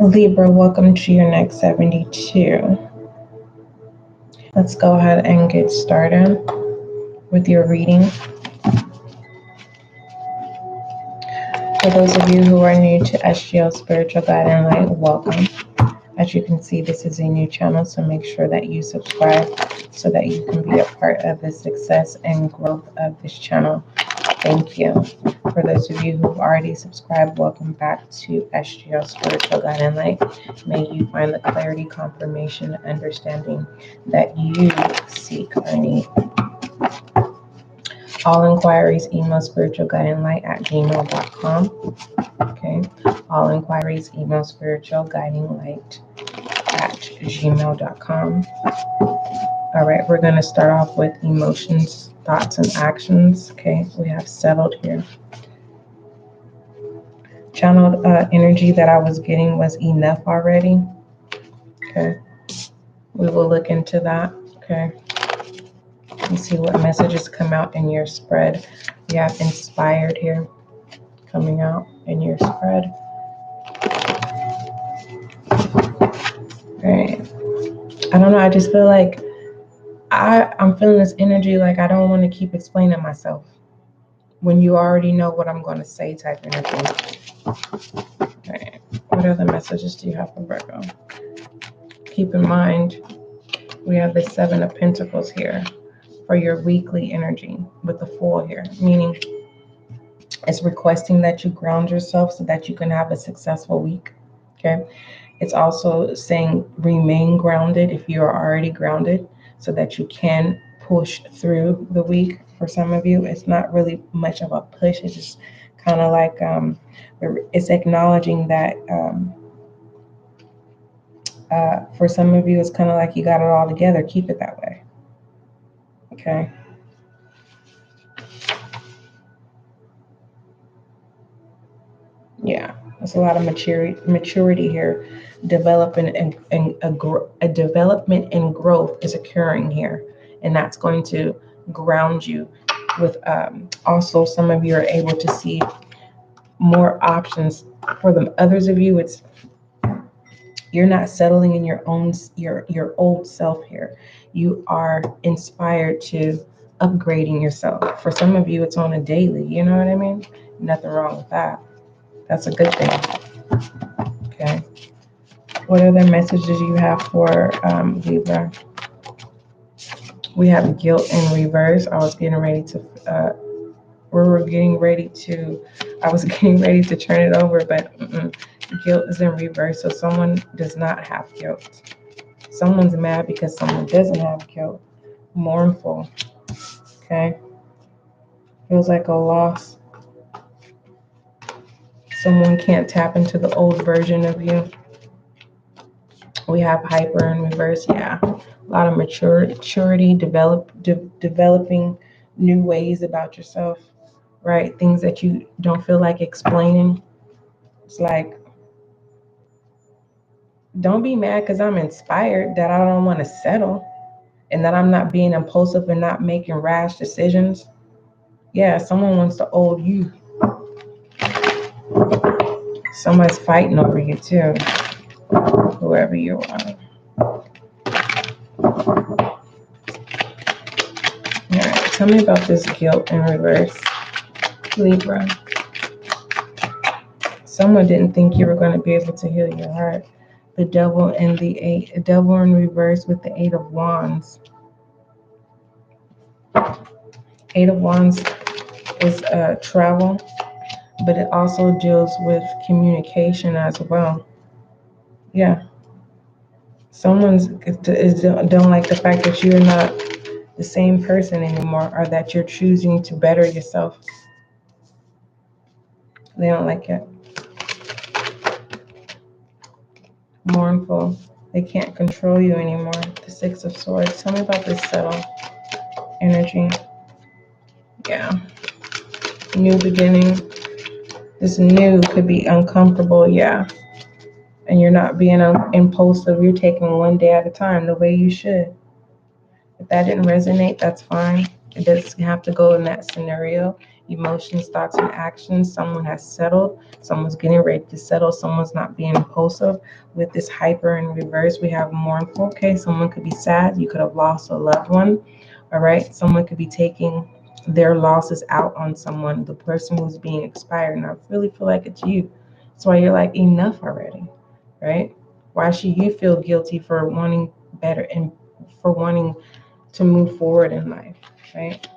Libra, welcome to your next 72. Let's go ahead and get started with your reading. For those of you who are new to SGL Spiritual Guide and Light, welcome. As you can see, this is a new channel, so make sure that you subscribe so that you can be a part of the success and growth of this channel. Thank you. For those of you who've already subscribed, welcome back to SGL Spiritual Guide and Light. May you find the clarity, confirmation, understanding that you seek or need. All inquiries, email spiritualguidinglight@gmail.com. Okay. All inquiries, email spiritualguidinglight@gmail.com. All right, we're going to start off with emotions, thoughts, and actions. Okay, we have settled here. Channeled energy that I was getting was enough already. Okay, we will look into that. Okay, let's see what messages come out in your spread. We have inspired here coming out in your spread. All right, I don't know, I just feel like I'm feeling this energy like I don't want to keep explaining myself when you already know what I'm going to say type energy. Okay. What other messages do you have for Virgo? Keep in mind, we have the Seven of Pentacles here for your weekly energy with the Fool here, meaning it's requesting that you ground yourself so that you can have a successful week. Okay. It's also saying remain grounded if you are already grounded so that you can push through the week. For some of you, it's not really much of a push. It's just kind of like it's acknowledging that for some of you, it's kind of like you got it all together. Keep it that way. Okay. Yeah, there's a lot of maturity here. Development and a development and growth is occurring here, and that's going to ground you. With also, some of you are able to see more options. For the others of you, it's you're not settling in your old self here. You are inspired to upgrading yourself. For some of you, it's on a daily. You know what I mean? Nothing wrong with that. That's a good thing. Okay. What other messages do you have for Libra? We have guilt in reverse. I was getting ready to turn it over, but guilt is in reverse. So someone does not have guilt. Someone's mad because someone doesn't have guilt. Mournful. Okay. Feels like a loss. Someone can't tap into the old version of you. We have hyper in reverse. Yeah. A lot of maturity, developing new ways about yourself, right? Things that you don't feel like explaining. It's like, don't be mad because I'm inspired that I don't want to settle and that I'm not being impulsive and not making rash decisions. Yeah, someone wants to old you. Someone's fighting over you too, whoever you are. All right, tell me about this guilt in reverse, Libra. Someone didn't think you were going to be able to heal your heart. The devil and the devil in reverse with the 8 of Wands. 8 of Wands is travel, but it also deals with communication as well. Yeah. Someone don't like the fact that you're not the same person anymore, or that you're choosing to better yourself. They don't like it. Mournful. They can't control you anymore. The 6 of Swords. Tell me about this settle energy. Yeah. New beginning. This new could be uncomfortable. Yeah. And you're not being impulsive. You're taking one day at a time the way you should. If that didn't resonate, that's fine. It doesn't have to go in that scenario. Emotions, thoughts, and actions. Someone has settled. Someone's getting ready to settle. Someone's not being impulsive. With this hyper in reverse, we have mournful. Okay, someone could be sad. You could have lost a loved one. All right, someone could be taking their losses out on someone, the person who's being expired. And I really feel like it's you. That's why you're like, enough already, right? Why should you feel guilty for wanting better and for wanting to move forward in life, right?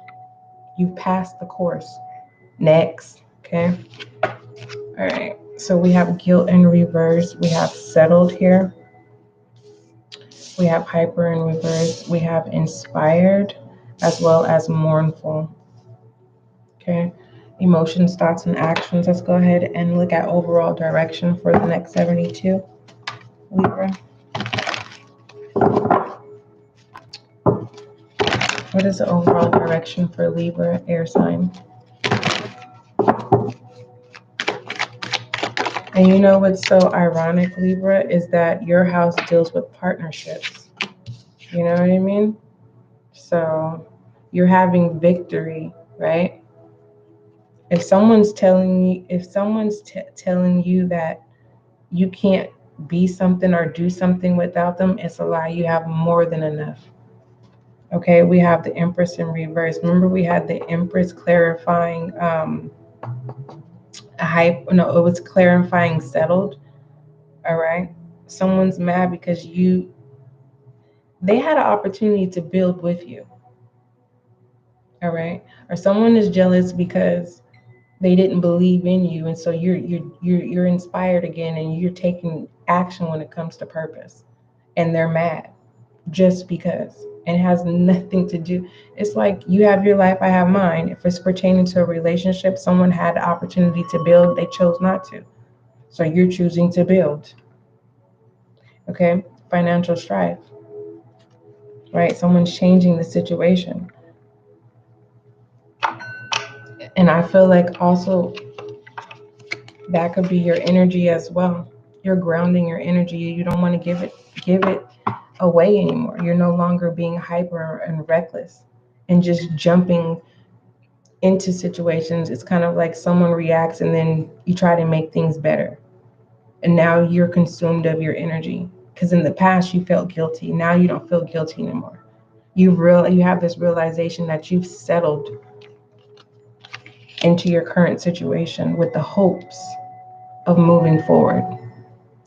You've passed the course. Next, okay? All right, so we have guilt in reverse. We have settled here. We have hyper in reverse. We have inspired as well as mournful. Okay, emotions, thoughts, and actions. Let's go ahead and look at overall direction for the next 72, Libra. What is the overall direction for Libra, air sign? And you know what's so ironic, Libra, is that your house deals with partnerships. You know what I mean? So you're having victory, right? If someone's telling you that you can't be something or do something without them, it's a lie. You have more than enough. Okay, we have the Empress in reverse. Remember, we had the Empress clarifying it was clarifying settled. All right. Someone's mad because they had an opportunity to build with you. All right. Or someone is jealous because they didn't believe in you, and so you're inspired again, and you're taking action when it comes to purpose, and they're mad just because, and it has nothing to do. It's like you have your life, I have mine. If it's pertaining to a relationship, someone had the opportunity to build, they chose not to, so you're choosing to build. Okay, financial strife, right? Someone's changing the situation, and I feel like also that could be your energy as well. You're grounding your energy. You don't want to give it away anymore. You're no longer being hyper and reckless and just jumping into situations. It's kind of like someone reacts and then you try to make things better. And now you're consumed of your energy. Because in the past you felt guilty. Now you don't feel guilty anymore. You have this realization that you've settled into your current situation with the hopes of moving forward,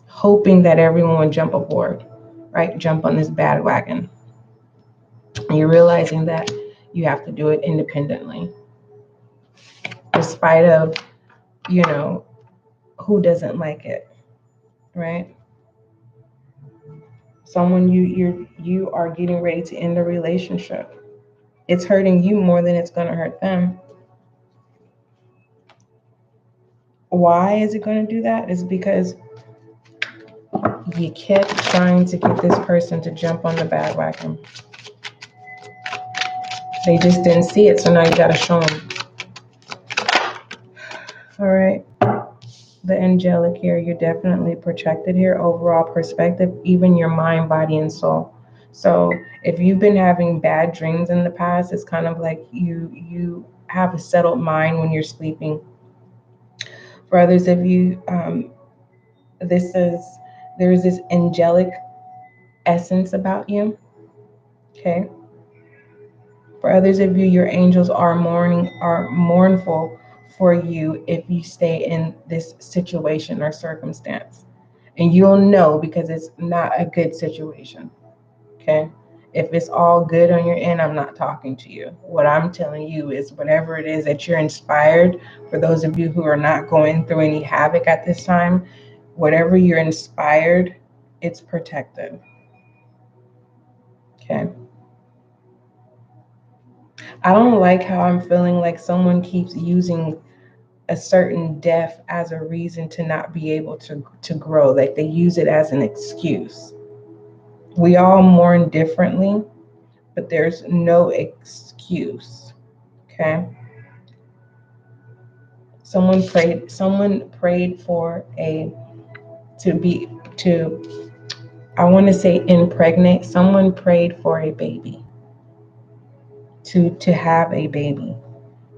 hoping that everyone would jump aboard, right? Jump on this bandwagon. And you're realizing that you have to do it independently, despite of, who doesn't like it, right? Someone you are getting ready to end a relationship. It's hurting you more than it's going to hurt them. Why is it going to do that? It's because you kept trying to get this person to jump on the bandwagon. They just didn't see it, so now you got to show them. All right. The angelic here, you're definitely protected here. Overall perspective, even your mind, body, and soul. So if you've been having bad dreams in the past, it's kind of like you have a settled mind when you're sleeping. For others of you, there's this angelic essence about you. Okay. For others of you, your angels are mournful for you if you stay in this situation or circumstance. And you'll know because it's not a good situation. Okay. If it's all good on your end, I'm not talking to you. What I'm telling you is whatever it is that you're inspired, for those of you who are not going through any havoc at this time, whatever you're inspired, it's protected. Okay. I don't like how I'm feeling like someone keeps using a certain death as a reason to not be able to grow. Like they use it as an excuse. We all mourn differently, but there's no excuse. Okay. Someone prayed for I want to say impregnate. Someone prayed for a baby. To have a baby.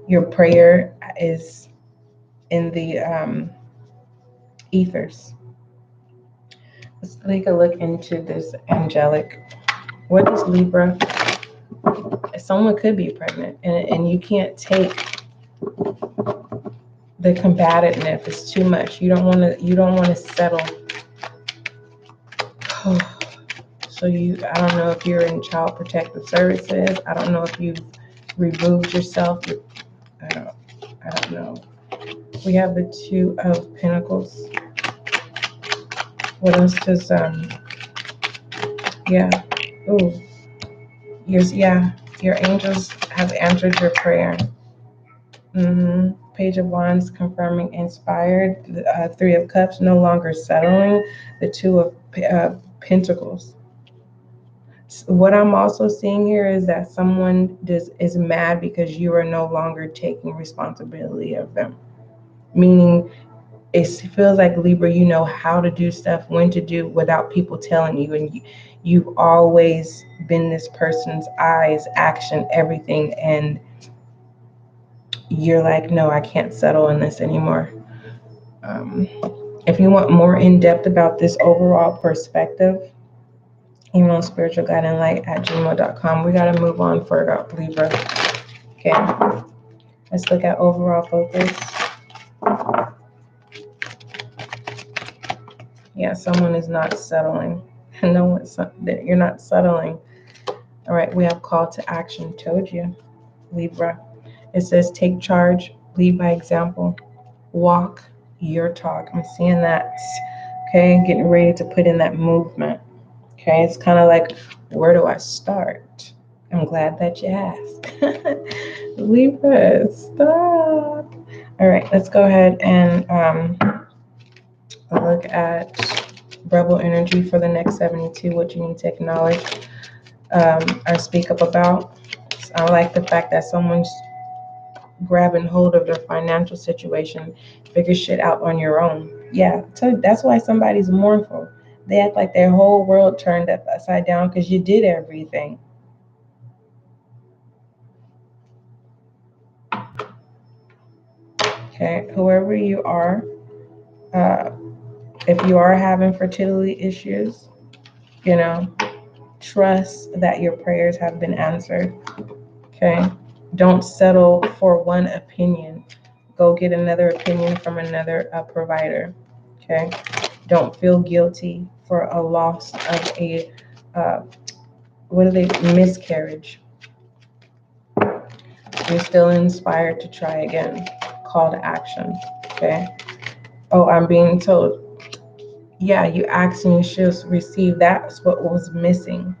Your prayer is in the ethers. Let's take a look into this angelic. What is Libra? Someone could be pregnant, and you can't take the combativeness. It's too much. You don't want to settle. So I don't know if you're in child protective services. I don't know if you've removed yourself. I don't know. We have the Two of Pentacles. What else does yeah. Ooh. Your angels have answered your prayer. Page of Wands confirming inspired. Three of Cups no longer settling. The Two of Pentacles. What I'm also seeing here is that someone is mad because you are no longer taking responsibility of them. Meaning, it feels like, Libra, you know how to do stuff, when to do, without people telling you. And you've always been this person's eyes, action, everything. And you're like, no, I can't settle in this anymore. If you want more in depth about this overall perspective, email spiritualguideandlight@gmail.com. We got to move on further, Libra. Okay. Let's look at overall focus. Yeah, someone is not settling. No, you're not settling. All right, we have call to action. Told you, Libra. It says take charge, lead by example, walk your talk. I'm seeing that. Okay, getting ready to put in that movement. Okay, it's kind of like, where do I start? I'm glad that you asked. Libra, stop. All right, let's go ahead and look at rebel energy for the next 72, what you need to acknowledge or speak up about. I like the fact that someone's grabbing hold of their financial situation, figure shit out on your own. Yeah, so that's why somebody's mournful. They act like their whole world turned upside down because you did everything. Okay, whoever you are, if you are having fertility issues, trust that your prayers have been answered. Okay, don't settle for one opinion. Go get another opinion from another provider. Okay, don't feel guilty for a loss of a miscarriage. You're still inspired to try again. Call to action. Okay. Oh, I'm being told. Yeah, you asked and you should receive. That's what was missing.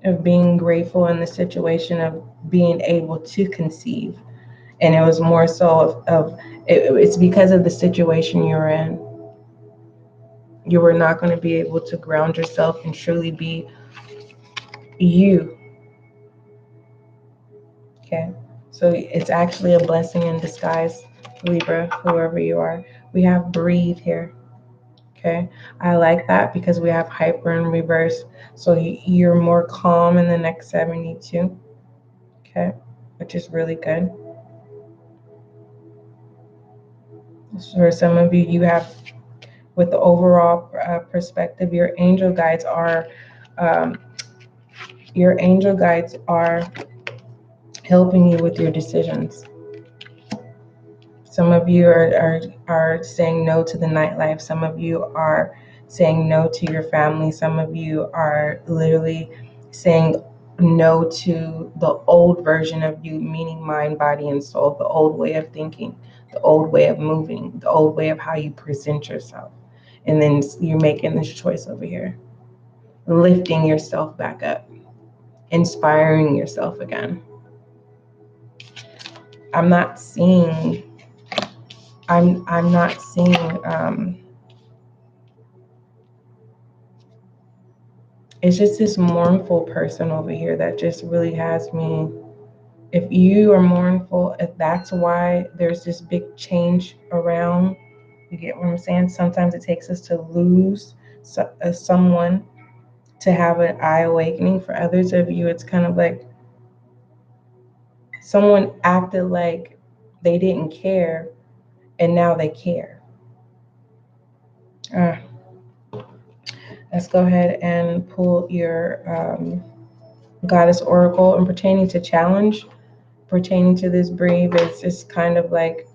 Of being grateful in the situation of being able to conceive. And it was more so it's because of the situation you're in. You were not going to be able to ground yourself and truly be you. Okay, so it's actually a blessing in disguise, Libra, whoever you are. We have breathe here. Okay, I like that because we have hyper in reverse. So you're more calm in the next 72. Okay, which is really good. For some of you, you have, with the overall perspective, your angel guides are helping you with your decisions. Some of you are saying no to the nightlife. Some of you are saying no to your family. Some of you are literally saying no to the old version of you, meaning mind, body, and soul, the old way of thinking, the old way of moving, the old way of how you present yourself. And then you're making this choice over here, lifting yourself back up, inspiring yourself again. I'm not seeing it's just this mournful person over here that just really has me. If you are mournful, if that's why there's this big change around, you get what I'm saying? Sometimes it takes us to lose someone to have an eye awakening. For others of you, it's kind of like Someone acted like they didn't care, and now they care. Let's go ahead and pull your Goddess Oracle. And pertaining to challenge, pertaining to this brief, it's kind of like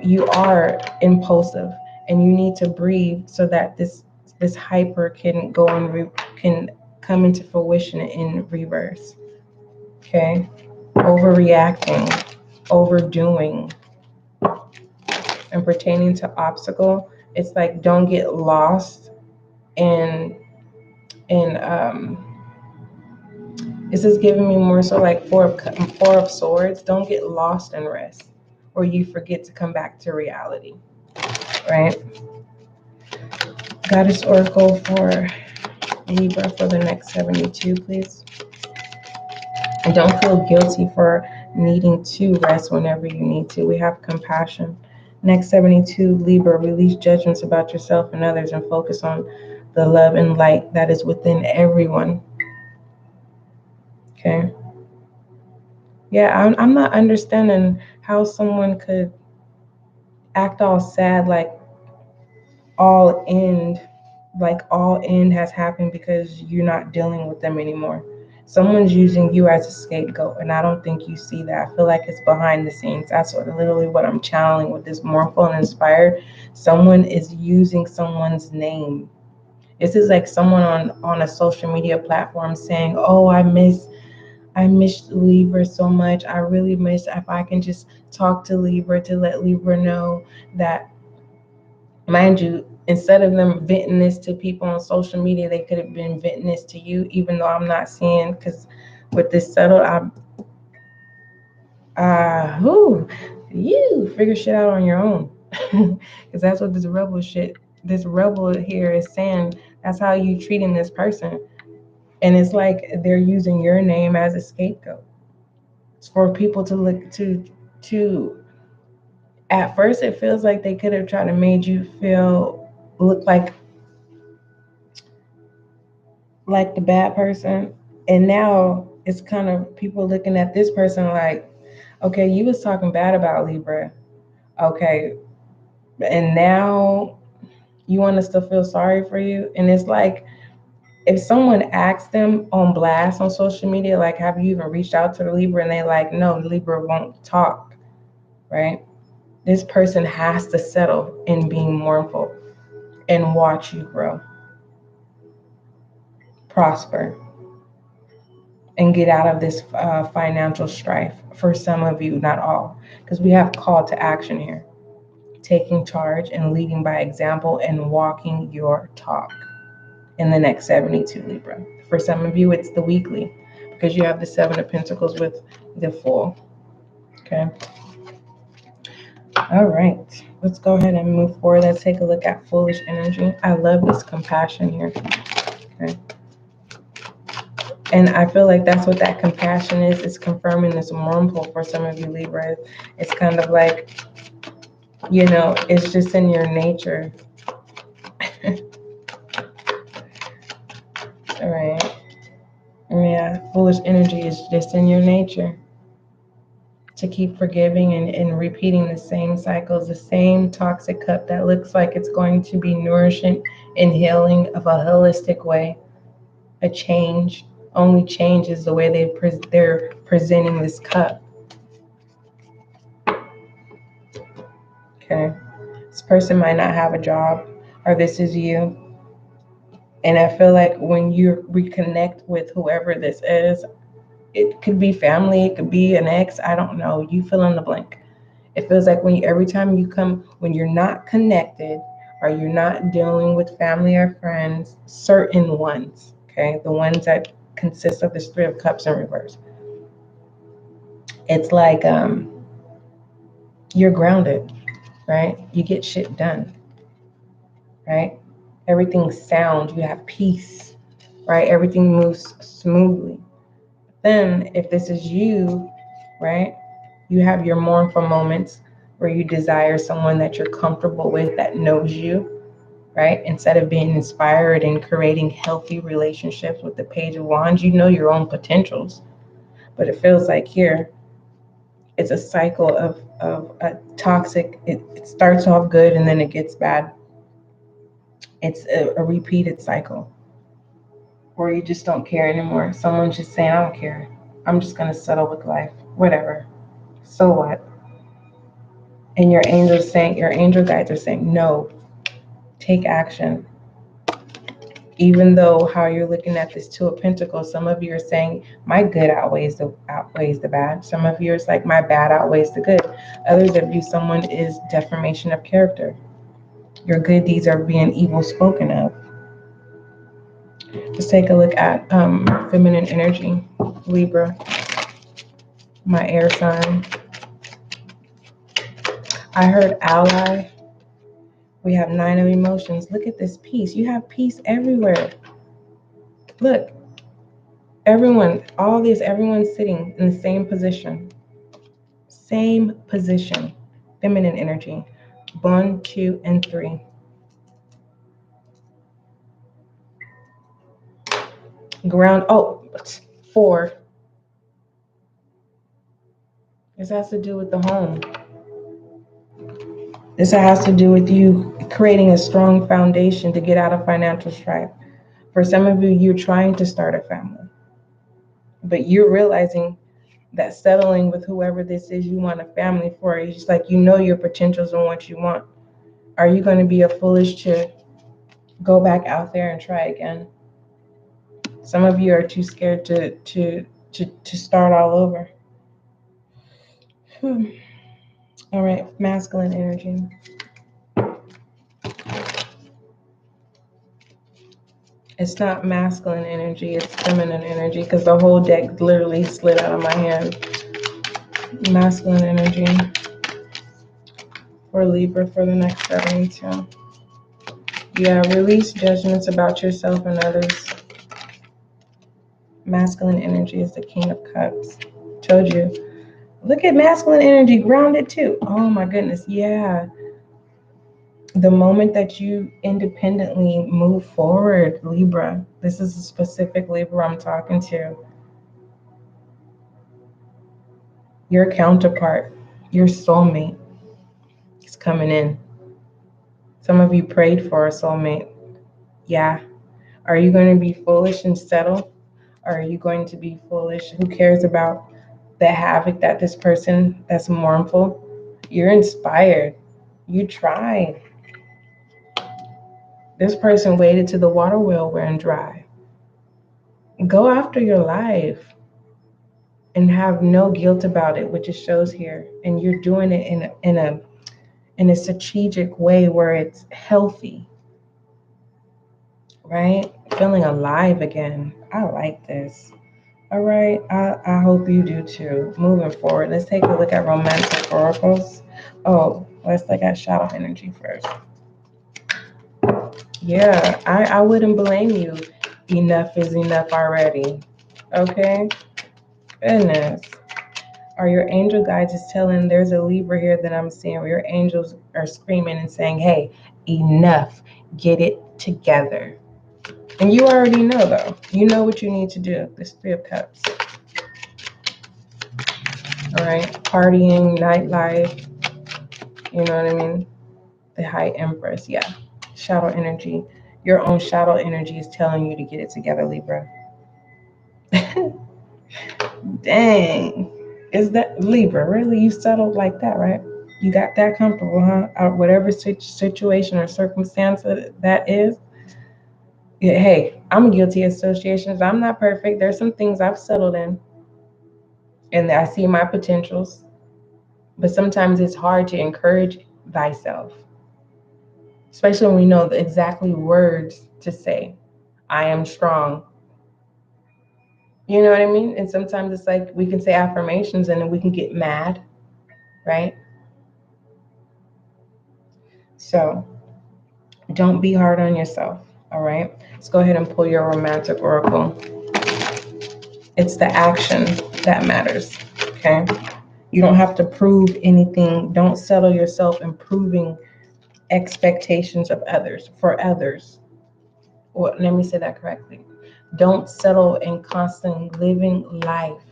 you are impulsive, and you need to breathe so that this hyper can go and can come into fruition in reverse. Okay, overreacting, overdoing. And pertaining to obstacle, it's like don't get lost in this is giving me more so like four of swords. Don't get lost in rest, or you forget to come back to reality, right? Goddess Oracle for Libra for the next 72, please. And don't feel guilty for needing to rest whenever you need to. We have compassion. Next 72, Libra, release judgments about yourself and others and focus on the love and light that is within everyone. Okay. Yeah, I'm not understanding how someone could act all sad like all end has happened because you're not dealing with them anymore. Someone's using you as a scapegoat, and I don't think you see that. I feel like it's behind the scenes. That's literally what I'm channeling with this mournful and inspired. Someone is using someone's name. This is like someone on a social media platform saying, "Oh, I miss Libra so much. I really miss if I can just talk to Libra to let Libra know that." Mind you, instead of them venting this to people on social media, they could have been venting this to you, even though I'm not seeing, because with this settled, you figure shit out on your own. Because that's what this rebel here is saying. That's how you treating this person. And it's like they're using your name as a scapegoat. It's for people to look to at first it feels like they could have tried to made you look like the bad person, and now it's kind of people looking at this person like, okay, you was talking bad about Libra, okay, and now you want us to feel sorry for you. And it's like, if someone asks them on blast on social media, like, have you even reached out to the Libra, and they like, no, Libra won't talk, right? This person has to settle in being mournful and watch you grow, prosper, and get out of this financial strife. For some of you, not all, because we have call to action here. Taking charge and leading by example and walking your talk in the next 72, Libra. For some of you, it's the weekly, because you have the 7 of Pentacles with the Fool. Okay. All right. Let's go ahead and move forward. Let's take a look at foolish energy. I love this compassion here. Okay. And I feel like that's what that compassion is. It's confirming this mournful for some of you, Libra. It's kind of like, it's just in your nature. All right. Yeah, foolish energy is just in your nature to keep forgiving and repeating the same cycles, the same toxic cup that looks like it's going to be nourishing and healing of a holistic way. A change. Only change is the way they're presenting this cup. Okay. This person might not have a job, or this is you. And I feel like when you reconnect with whoever this is, it could be family, it could be an ex, I don't know. You fill in the blank. It feels like every time you come, when you're not connected or you're not dealing with family or friends, certain ones, okay, the ones that consist of this 3 of Cups in reverse, it's like you're grounded, right? You get shit done, right? Everything's sound, you have peace, right? Everything moves smoothly. Then if this is you, right, you have your mournful moments where you desire someone that you're comfortable with, that knows you, right? Instead of being inspired and creating healthy relationships with the Page of Wands, you know your own potentials. But it feels like here, it's a cycle of a toxic, it starts off good and then it gets bad. It's a repeated cycle where you just don't care anymore. Someone's just saying, I don't care. I'm just going to settle with life. Whatever. So what? And your angel guides are saying, no, take action. Even though how you're looking at this Two of Pentacles, some of you are saying my good outweighs the bad. Some of you are like my bad outweighs the good. Others of you, someone is defamation of character. Your good deeds are being evil spoken of. Let's take a look at feminine energy, Libra, my air sign. I heard ally. We have 9 of emotions. Look at this peace. You have peace everywhere. Look, everyone's sitting in the same position. Same position. Feminine energy. 1, 2, and 3. Ground, 4. This has to do with the home. This has to do with you creating a strong foundation to get out of financial strife. For some of you, you're trying to start a family, but you're realizing that settling with whoever this is you want a family for, it's just like you know your potentials and what you want. Are you going to be foolish to go back out there and try again? Some of you are too scared to start all over. All right, masculine energy. It's not masculine energy, it's feminine energy because the whole deck literally slid out of my hand. Masculine energy for Libra for the next 72. Yeah, release judgments about yourself and others. Masculine energy is the King of Cups. Told you. Look at masculine energy, grounded too. Oh my goodness, yeah. The moment that you independently move forward, Libra, this is a specific Libra I'm talking to. Your counterpart, your soulmate is coming in. Some of you prayed for a soulmate. Yeah. Are you going to be foolish and settle? Or are you going to be foolish? Who cares about the havoc that this person that's mournful? You're inspired. You tried. This person waited till the water well ran dry. Go after your life and have no guilt about it, which it shows here. And you're doing it in a strategic way where it's healthy, right? Feeling alive again. I like this. All right, I hope you do too. Moving forward, let's take a look at romantic oracles. Oh, let's look at shadow energy first. Yeah, I wouldn't blame you. Enough is enough already. Okay? Goodness. Are your angel guides is telling there's a Libra here that I'm seeing where your angels are screaming and saying, hey, enough. Get it together. And you already know, though. You know what you need to do. This 3 of Cups. All right. Partying, nightlife. You know what I mean? The High Empress. Yeah. Shadow energy. Your own shadow energy is telling you to get it together, Libra. Dang. Is that Libra? Really? You settled like that, right? You got that comfortable, huh? Whatever situation or circumstance that is. Yeah, hey, I'm guilty of associations. I'm not perfect. There's some things I've settled in. And I see my potentials. But sometimes it's hard to encourage thyself. Especially when we know the exactly words to say. I am strong. You know what I mean? And sometimes it's like we can say affirmations and then we can get mad, right? So don't be hard on yourself, all right? Let's go ahead and pull your romantic oracle. It's the action that matters, okay? You don't have to prove anything. Don't settle yourself in proving expectations of others for others. Well, let me say that correctly. Don't settle in constantly living life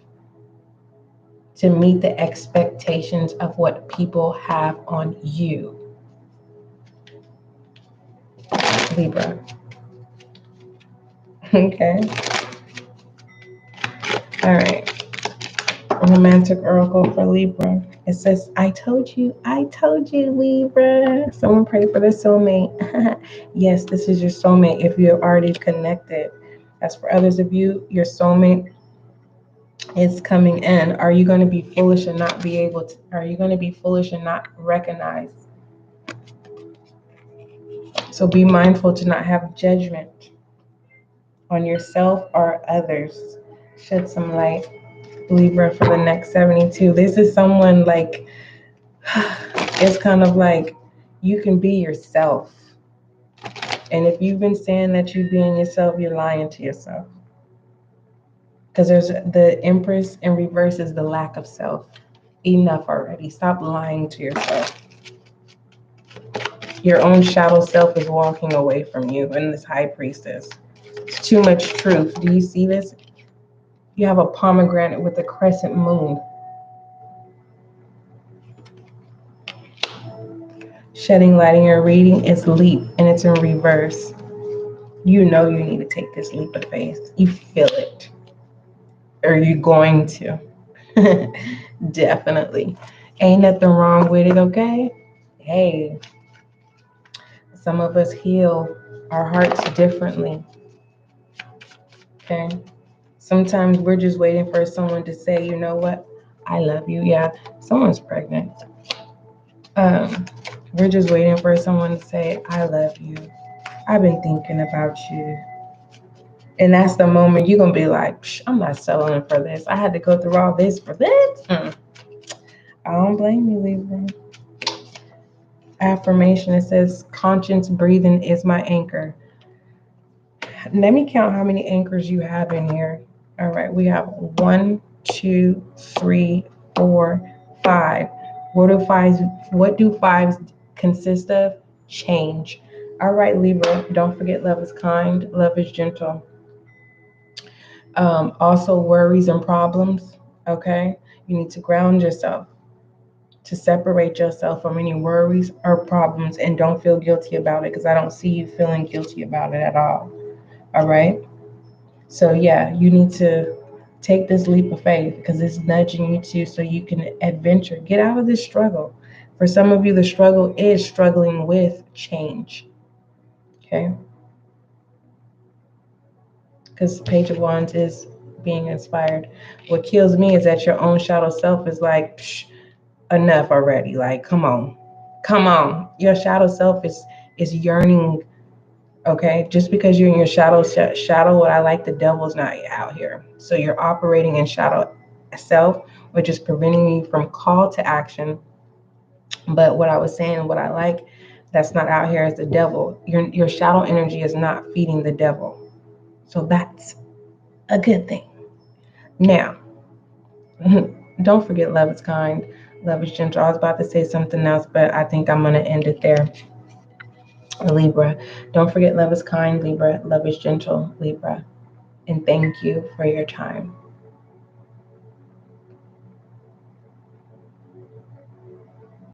to meet the expectations of what people have on you. Libra. Okay. All right. Romantic oracle for Libra. It says, I told you, Libra. Someone pray for the soulmate. Yes, this is your soulmate if you're already connected. As for others of you, your soulmate is coming in. Are you going to be foolish and not be able to? Are you going to be foolish and not recognize? So be mindful to not have judgment on yourself or others. Shed some light, Libra, for the next 72. This is someone like, it's kind of like you can be yourself. And if you've been saying that you're being yourself, you're lying to yourself. Because there's the Empress in reverse is the lack of self. Enough already. Stop lying to yourself. Your own shadow self is walking away from you in this High Priestess. It's too much truth. Do you see this? You have a pomegranate with a crescent moon. Shedding light in your reading is leap, and it's in reverse. You know you need to take this leap of faith. You feel it. Or you're going to. Definitely. Ain't nothing wrong with it, okay? Hey, some of us heal our hearts differently. Okay? Sometimes we're just waiting for someone to say, you know what? I love you. Yeah, someone's pregnant. We're just waiting for someone to say, I love you. I've been thinking about you. And that's the moment you're going to be like, I'm not settling for this. I had to go through all this for this. I don't blame you, Libra. Affirmation, it says, conscience breathing is my anchor. Let me count how many anchors you have in here. All right, we have 1, 2, 3, 4, 5. What do fives consist of? Change. All right, Libra, don't forget love is kind, love is gentle. Also worries and problems, okay? You need to ground yourself to separate yourself from any worries or problems, and don't feel guilty about it because I don't see you feeling guilty about it at all. All right? So yeah, you need to take this leap of faith because it's nudging you to so you can adventure. Get out of this struggle. For some of you, the struggle is struggling with change. Okay? Because Page of Wands is being inspired. What kills me is that your own shadow self is like, enough already. Like, come on. Your shadow self is yearning. Okay, just because you're in your shadow, what I like, the devil's not out here. So you're operating in shadow self, which is preventing you from call to action. But what I was saying, what I like, that's not out here is the devil. Your shadow energy is not feeding the devil. So that's a good thing. Now, don't forget love is kind, love is gentle. I was about to say something else, but I think I'm going to end it there. Libra, don't forget love is kind, Libra. Love is gentle, Libra. And thank you for your time.